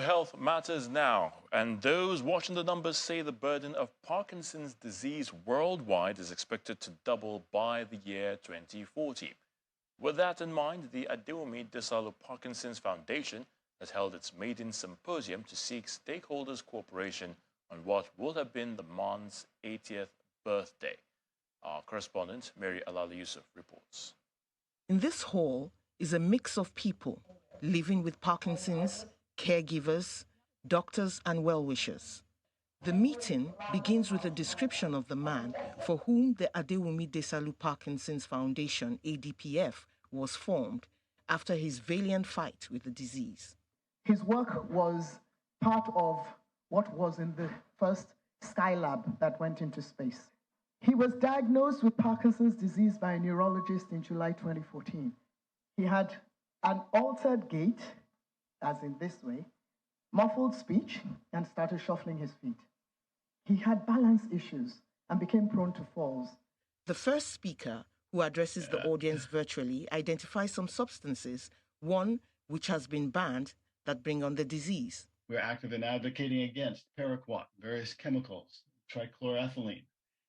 Health matters now, and those watching the numbers say the burden of Parkinson's disease worldwide is expected to double by the year 2040. With that in mind, the Adewunmi Desalu Parkinson's Foundation has held its maiden symposium to seek stakeholders' cooperation on what will have been the man's 80th birthday. Our correspondent, Mary Alali Yusuf, reports. In this hall is a mix of people living with Parkinson's, caregivers, doctors and well-wishers. The meeting begins with a description of the man for whom the Adewunmi Desalu Parkinson's Foundation, ADPF, was formed after his valiant fight with the disease. His work was part of what was in the first Skylab that went into space. He was diagnosed with Parkinson's disease by a neurologist in July 2014. He had an altered gait, as in this way, muffled speech, and started shuffling his feet. He had balance issues and became prone to falls. The first speaker, who addresses the audience virtually, identifies some substances, one which has been banned, that bring on the disease. We're active in advocating against paraquat, various chemicals, trichloroethylene,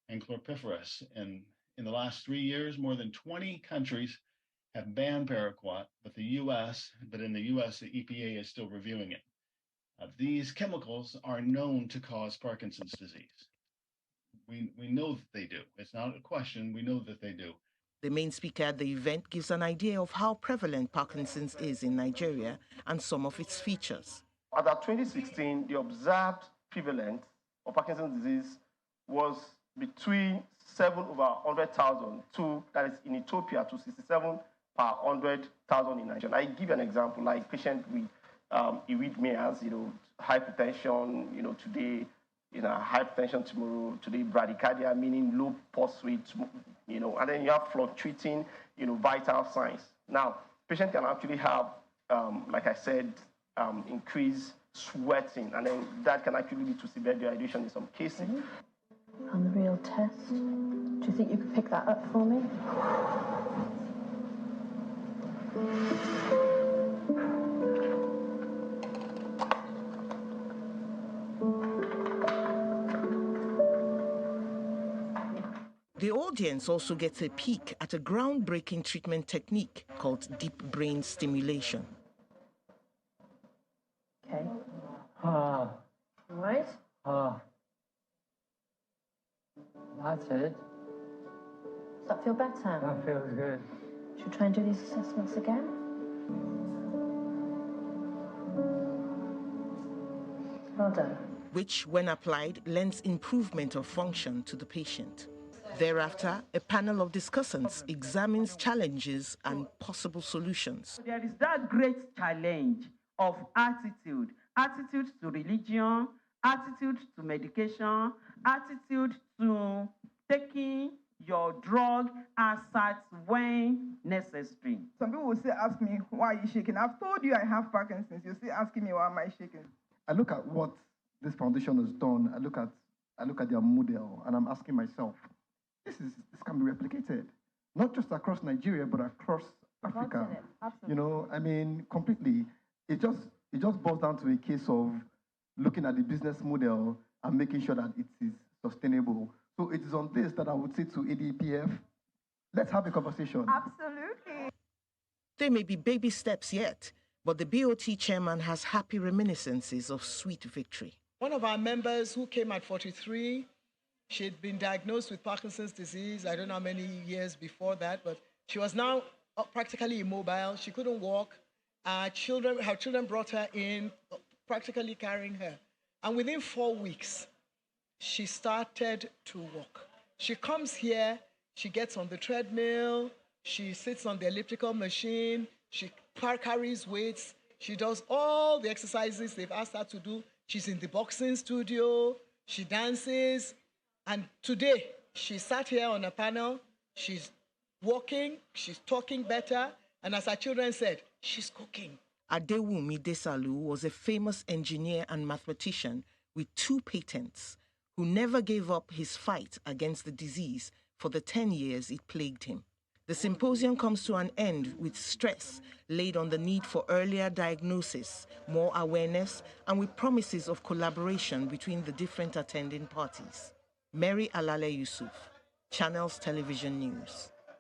and chlorpyrifos. And in the last 3 years, more than 20 countries have banned paraquat, but in the US, the EPA is still reviewing it. These chemicals are known to cause Parkinson's disease. We know that they do. It's not a question. We know that they do. The main speaker at the event gives an idea of how prevalent Parkinson's is in Nigeria and some of its features. As of 2016, the observed prevalence of Parkinson's disease was between 7 over 100,000 to, that is in Ethiopia, to 67 per 100,000 in Nigeria. I give you an example, like patient with arrhythmias, hypertension, today, hypertension tomorrow, today bradycardia, meaning low pulse rate, and then you have fluctuating, vital signs. Now, patient can actually have, like I said, increased sweating, and then that can actually lead to severe dehydration in some cases. On the real test, do you think you could pick that up for me? The audience also gets a peek at a groundbreaking treatment technique called deep brain stimulation. Okay. Right? That's it. Does that feel better? That feels good. Should we try and do these assessments again? Well done. Which, when applied, lends improvement of function to the patient. Thereafter, a panel of discussants examines challenges and possible solutions. There is that great challenge of attitude to religion, attitude to medication, attitude to taking your drug as such when necessary. Some people will say, ask me, why are you shaking? I've told you I have Parkinson's. You're still asking me, why am I shaking? I look at what this foundation has done. I look at their model, and I'm asking myself, this can be replicated, not just across Nigeria, but across Africa. Absolutely. Completely. It just boils down to a case of looking at the business model and making sure that it is sustainable. So it is on this that I would say to ADPF, let's have a conversation. Absolutely. There may be baby steps yet, but the BOT chairman has happy reminiscences of sweet victory. One of our members who came at 43, she'd been diagnosed with Parkinson's disease, I don't know how many years before that, but she was now practically immobile. She couldn't walk. Her children brought her in, practically carrying her. And within 4 weeks, she started to walk. She comes here, she gets on the treadmill, she sits on the elliptical machine, she carries weights, she does all the exercises they've asked her to do. She's in the boxing studio, she dances, and today she sat here on a panel, she's walking, she's talking better, and as her children said, she's cooking. Adewunmi Desalu was a famous engineer and mathematician with 2 patents who never gave up his fight against the disease for the 10 years it plagued him. The symposium comes to an end with stress laid on the need for earlier diagnosis, more awareness, and with promises of collaboration between the different attending parties. Mary Alale Yusuf, Channels Television News.